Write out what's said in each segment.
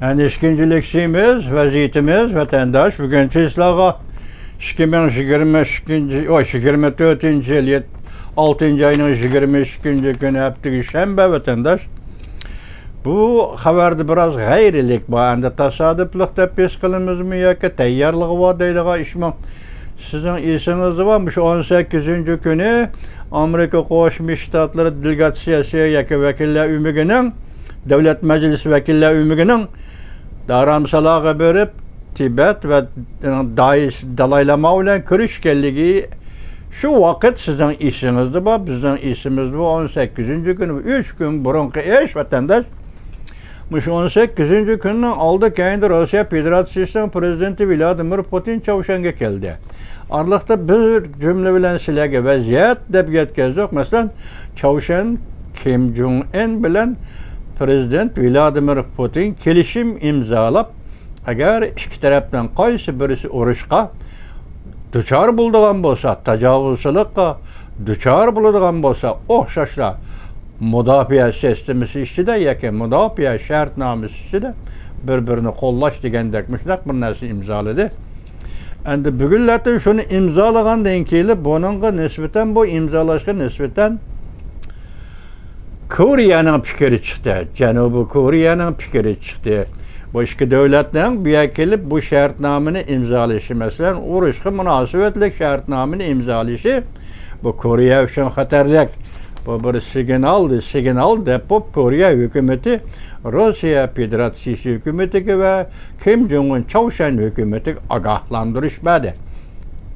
Yani ikincilikçimiz, vaziyetimiz vatandaş bugün sizlerle 2024 yıl 6. ayının 22. günü hafta şembe vatandaş. Bu haberde biraz gayrilik var. Anda tasadüflük de pes kılımız mı ya ki teyyarlığı var deydiği işmem. Sizin isiniz varmış 18. günü Amerika Koşmuş Ştatları Delegasyası yaki vekiller ümügünün Devlet Meclisi vekiller ümügünün daramsalağı verip Tibet ve dalaylama ile kırışkelliği şu vakit sizin isinizde var, bizim isimiz var 18. günü 3 gün burunki eş vatandaş. 18. günün aldı kendi Rusya Federasyonu Prezidenti Vladimir Putin Çavuşan'a geldi. Aralıkta bir cümle bilen silege vaziyet dep yetkizdik. Mesela Çavuşan Kim Jong-un bilen Prezident Vladimir Putin kelişim imzalap eğer iki taraftan qaysı birisi urushqa duchor bo'ladigan bo'lsa, tajovuzchilikqa duchor bo'ladigan bo'lsa, o'xshashlar mudofaa sistemasi ichida yoki mudofaa shartnomasi ichida bir-birini qo'llash degandek mushlaq bir narsa imzoladi. Endi bugunlarda shuni imzolagandan keyin buningga nisbatan bu imzolashga nisbatan Koreyaning fikri chiqdi. Janubiy Koreyaning fikri chiqdi. Bu ikki davlatning bu kelib bu shartnomani imzolashi, masalan, urushga munosabatli shartnomani imzolashi bu Koreya uchun xatarlik. Bu bir signal deb Koreya hukumati Rossiya Federatsiyasi hukumatiga va Kim Jong-un Çavuşan hukumatiga ogohlantirishmadi.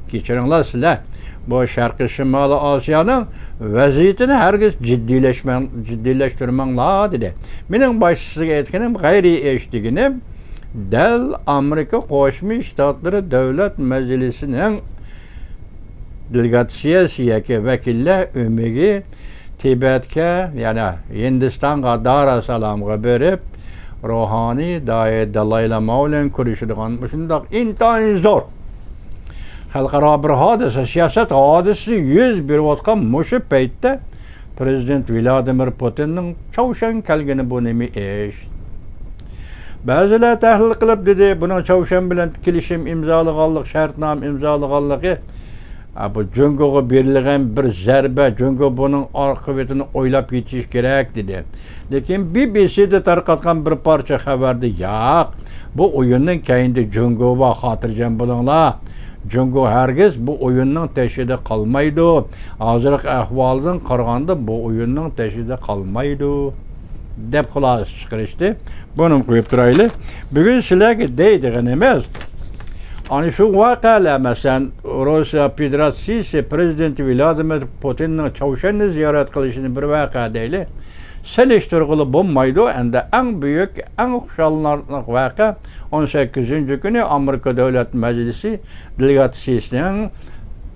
Kechiringlar sizlar. Bu Sharqiy Shimoliy Osiyoning vaziyatini hargiz jiddiyleştirmanglar dedi. Mening boshisiga aytganim g'ayriy eshitganim dal Amerika Qo'shma Shtatlari Davlat Majlisining delegatsiyasi yoki vakillar umigi Tibetga, ya'ni Hindistonga darasalomga berib, ruhoniy dalaylama bilan ko'rishadigan shundoq intayin zo'r xalqaro bir hodisa, siyosat hodisasi yuz berayotgan mushu paytda Prezident Vladimir Putinning Çavuşan kelgani bu nima ish? Ba'zilar tahlil qilib dedi, buni Çavuşan bilan kelishim imzolaganlik, shartnoma imzolaganligi bu Jungo'ga berilgan bir zarba, Jungo buning oqibatini o'ylab yetish kerak dedi. Lekin BBC'da tarqatgan bir parcha xabarda yo'q, bu o'yinning keyinda Jungo va xotirjam bo'linglar. Jungo hargiz bu o'yinning tashida qolmaydi. Hozirgi ahvoldan qaraganda bu o'yinning tashida qolmaydi deb xulosa chiqarishdi. Buni qo'yib turaylik. Bugun sizlarga deydigan emas. Ana shu voqealar, masalan, Rossiya Federatsiyasi Prezidenti Vladimir Putinning Çavuşan'ni ziyorat qilishini bir voqea deylik. Selishtirg'ili bo'lmaydi. Endi eng buyuk, eng xushallanarli voqea 18. kuni Amerika Davlat Majlisi delegatsiyasining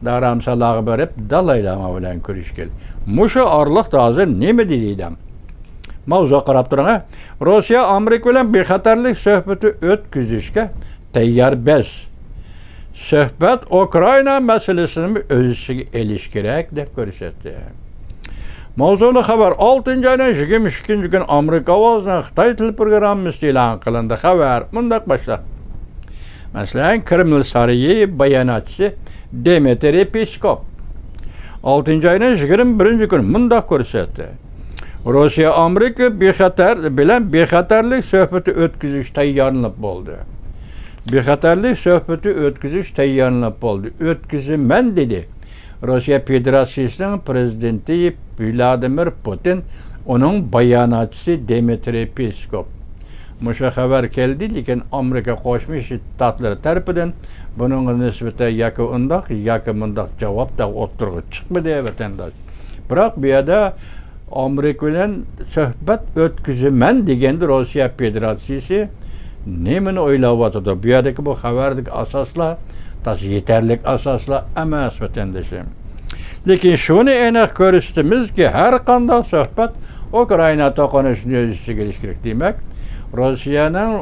daramsalog'i berib dalaylama bilan ko'rishgan. Mushu orliqda hozir nima deydim? Mavzu qarab turing. Rossiya Amerika bilan bexatarlik suhbati o'tkazishga tayyor emas. Suhbat Ukraina masalasini o'z ichiga elish kerak deb ko'rsatdi. Mavzuli xabar 6. ayning 22. gün Amerika ovozining Xitoy til programmasi e'lon qilindi. Xabar mundaq boshlanadi. Masalan, Kreml sarayi bayonotchisi Dmitry Peskov 6. ayning 21. gün mundaq ko'rsatdi. Rossiya Amerika bexatarlik suhbati o'tkazish tayyorlanib bo'ldi. Bexatarlik suhbati o'tkazish tayyorlanib bo'ldi. O'tkazaman dedi. Rossiya Federatsiyasining prezidenti Vladimir Putin, uning bayonotchisi Dmitry Peskov. Mushu xabar keldi, lekin Amerika Qo'shma Shtatlari tarafidan buning nisbatan yoki undoq yoki bundoq javob da o'tirg'i chiqmadi vatandosh. Biroq bu yerda Amerika bilan suhbat o'tkazaman deganda Rossiya Federatsiyasi nimani o'ylayotdi? Bu yerdagi bu xabardagi asoslar yetarli asoslar emas vatandoshim. Lekin shuni aniq ko'rishdimizki, har qanday suhbat Ukraina to'qnashuvini o'z ichiga olishi kerak. Demak, Rossiyaning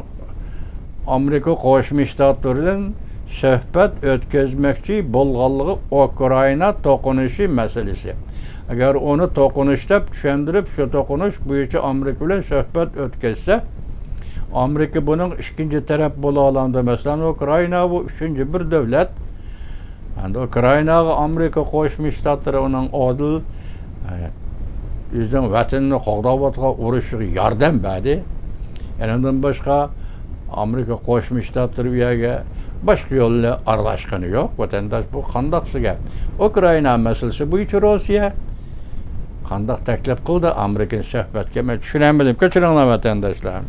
Amerika Qo'shma Shtatlaridan suhbat o'tkazmoqchi bo'lganligi Ukraina to'qnashuvi masalasi. Agar onu to'qnashda tushuntirib, shu to'qnash bo'yicha Amerika bilan suhbat o'tkazsa, Amerika bunun ikinci taraf bola alanda mesela Ukrayna bu üçüncü bir devlet. Yani Ukraynaga Amerika Qo'shma Shtatlari onun adil yüzden vatanını qo'g'dab urushiga yordam berdi. Yani ondan başka Amerika Qo'shma Shtatlari u yerga boshqa yo'llar aralashgani yo'q. Vatandaş bu qandaqsi gap. Ukrayna masalasi bo'yicha Rossiya qandaq taklif qildi Amerikani suhbatga? Men tushunamadim. Kechiringlar vatandaşlar.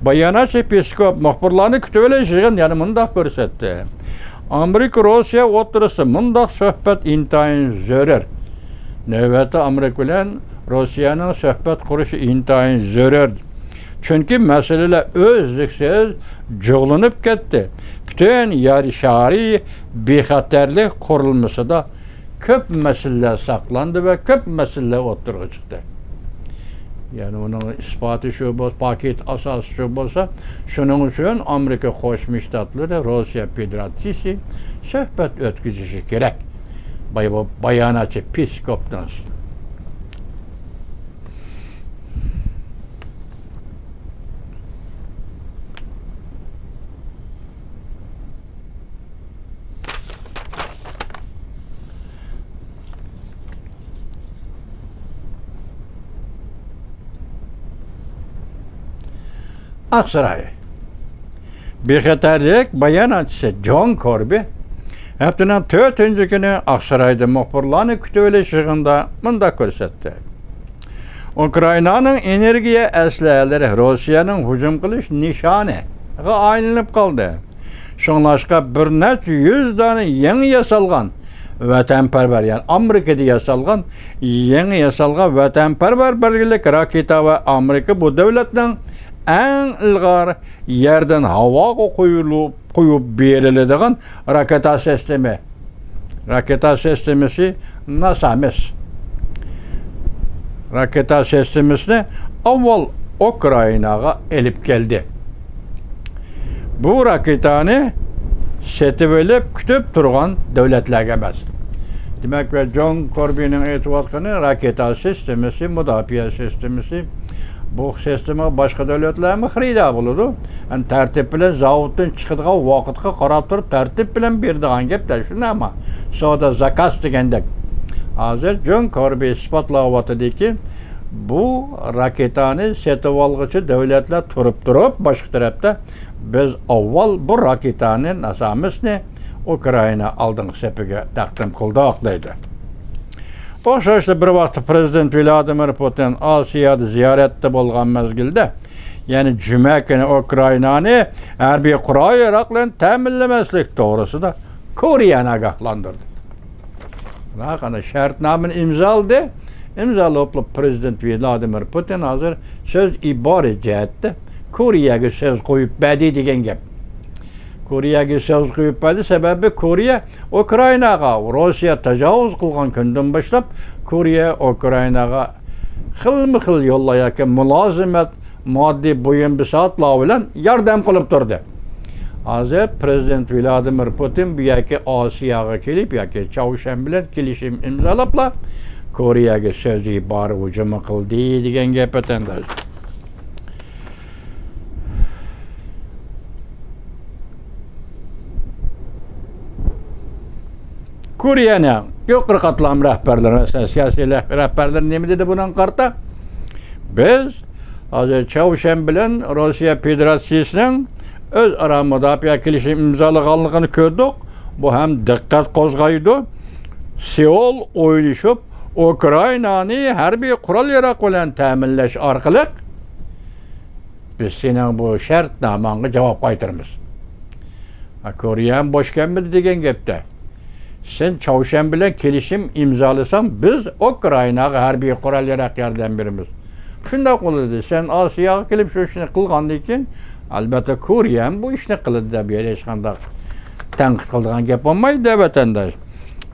Bayonot Peskov muxbirlarni kutib olishgan, ya'ni mundaq ko'rsatdi. Amerika Rossiya o'rtasida mundaq suhbat intayin zarur. Navbatda Amerika bilan Rossiyaning suhbat qurishi intayin zarur. Chunki masalalar o'zliksiz jug'lanib ketdi. Butun yer shari bexatarlik qurilmasida ko'p masalalar saqlandi va ko'p masalalar o'tirg'i chiqdi. Yani onun ispatı şu bo'lsa, paket asosi shu bo'lsa, shuning uchun Amerika Qo'shma Shtatlari Rossiya Federatsiyasi suhbat o'tkazishi kerak. Bayonotchi Peskovdan. Aksaray. Bexatarlik bayonotchisi John Kirby haftaning 4-chi kuni Aksarayda muxbirlarni kutib olishig'ida bunda ko'rsatdi. Ukrainaning energiya aslahalari Rossiyaning hujum qilish nishoniga aylanib qoldi. Shunglashqa bir necha 100 dona yangi yasalgan vatanparvar, yani Amerikada yasalgan yangi yasalgan vatanparvar birlik raketa va Amerika bu davlatning eng ilg'or yerdan havoga qo'yib beriladigan raketa sistemi. Raketa sistemasi NASAMS. Raketa sistemasini avval Ukrainaga elib keldi. Bu raketani setib olib kutib turgan davlatlarga emas. Demak, John Kirby'ning aytayotgani raketa sistemasi, mudofaa sistemasi bu sistema boshqa davlatlarga xarida bo'ladi. Yani tartib bilan zavoddan chiqadigan vaqtga qarab turib tartib bilan beradigan gaplar shunami? Soda zakaz degandek. Hozir John Kirby isbotlayotadiki, bu raketani setib olg'uchi davlatlar turib boshqa tarafda biz avval bu raketani NASAMSni Ukraina oldingi sepiga taqdim qildik deydi. O'xshashli bir vaqt Prezident Vladimir Putin Osiyoda ziyoratda bo'lgan mezgilda, ya'ni juma kuni Ukrainani harbiy qurol-yarog' bilan ta'minlamaslik to'g'risida Koreyani ogohlantirdi. Qana shartnomani imzolab Prezident Vladimir Putin hozir so'z iborat jihatda Koreyaga so'z qo'yib berdi degan gap. Koreyaga so'z qo'yib berdi sababi Koreya Ukrainaga Rossiya tajovuz qilgan kundan boshlab Koreya Ukrainaga xilma-xil yo'llayotgan mulozimat moddiy bo'yin-bisotlar bilan yordam qilib turdi. Hozir Prezident Vladimir Putin bu yoki Osiyoga kelib yoki Chavshan bilan kelishim imzolabla Koreyaga so'z iborat hujum qildi degan gap aytadi. Koreyaning yuqori qatlam rahbarlari, siyosiy rahbarlar nima dedi bundan qarta? Biz hozir Chavshan bilan Rossiya Federatsiyasining o'zaro mudofaa kelishim imzolaganligini ko'rdik. Bu ham diqqat qo'zg'aydi. Seul o'ylashib Ukrainani harbiy qurol-yarog' bilan ta'minlash orqali biz sening bu shartnomangga javob qaytaramiz. Koreya ham boshqanmidi degan gapda. Sen Chavshan bilan kelishim imzolasan, biz Ukrainaga harbiy qurol-yarog' yordam beramiz. Shunday qiladi. Sen Osiyoga kelib shu ishni qilgandan keyin albatta Koreya ham bu ishni qiladi deb hech qanday tanqid qiladigan gap bo'lmaydi deb vatandosh.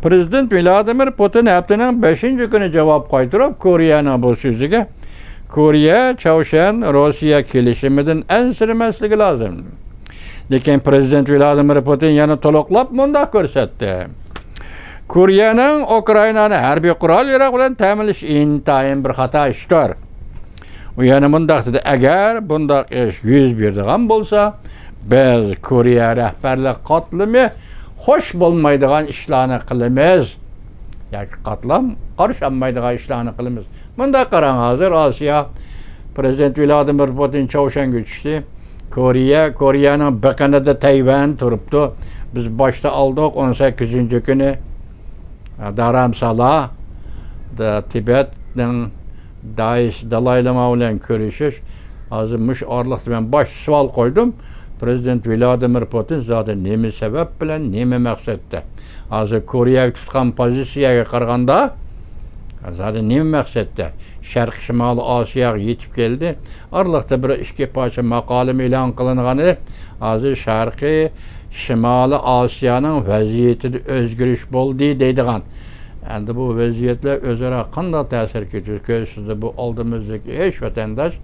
Prezident Vladimir Putin haftaning 5-kuni javob qaytarib Koreyaning bu so'ziga Koreya Chavshan Rossiya kelishimidan ansirmasligi lozim. Lekin Prezident Vladimir Putin yana to'liqlab bunda ko'rsatdi. Koreyaning Ukrainani harbiy qurol-yarog' bilan ta'minlash intayin bir xato ishdir. U yani mundaq dedi, agar bundaq ish yuz beradigan bo'lsa, biz Koreya rahbarlik qatlami xo'sh bo'lmaydigan ishlarni qilamiz. Yoki qatlam qarışanmaydigan ishlarni qilamiz. Bunda qarang, hozir Osiyo Prezident Vladimir Putin Chaushanga tushdi. Koreyaning biqinida Tayvan turibdi. Biz boshda oldik 18-kuni Dharamsala Tibetning Dalay Lama bilan ko'rishish. Hozir mush orliqda men bosh savol qo'ydim. Prezident Vladimir Putin zaten nima sabab bilan, nima maqsadda? Hozir Koreyaga tutgan pozitsiyaga qaraganda zaten nima maqsadda? Sharq Shimoliy Osiyoga yetib keldi. Orliqda bir ikki parcha maqola e'lon qilingani, hozir Sharqiy Shimoliy Osiyoning vaziyatida o'zgarish bo'ldi deydigan. Endi bu vaziyatlar o'zaro qanday ta'sir ko'rsatdi? Bu oldimizdagi hech vatandosh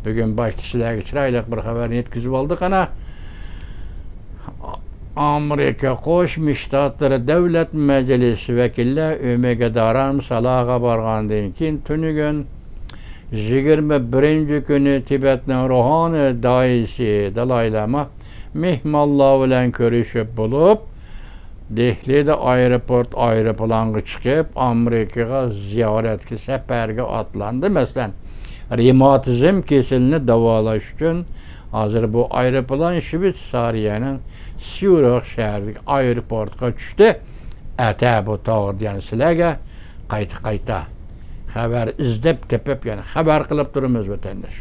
bugun boshda sizlarga chiroyli bir xabarni yetkazib oldik. Ana Amerika Qo'shma Shtatlari Davlat Majlisi vakillari O'mega Dharamsalaga borgandan keyin tunigun 21-kuni Tibetning ruhoniy doisi Dalay Lama mehmonlar bilan ko'rishib bo'lib, Dehlida aeroplanga chiqib, Amerikaga ziyoratga safarga otlandi. Masalan, revmatizm kasalini davolash uchun hozir bu aeroplan Shvetsariyaning Syurix shahridagi aeroportga tushdi. Ata bu tog'dan sizlarga qayta xabar izlab tepib, yani xabar qilib turamiz vatandosh.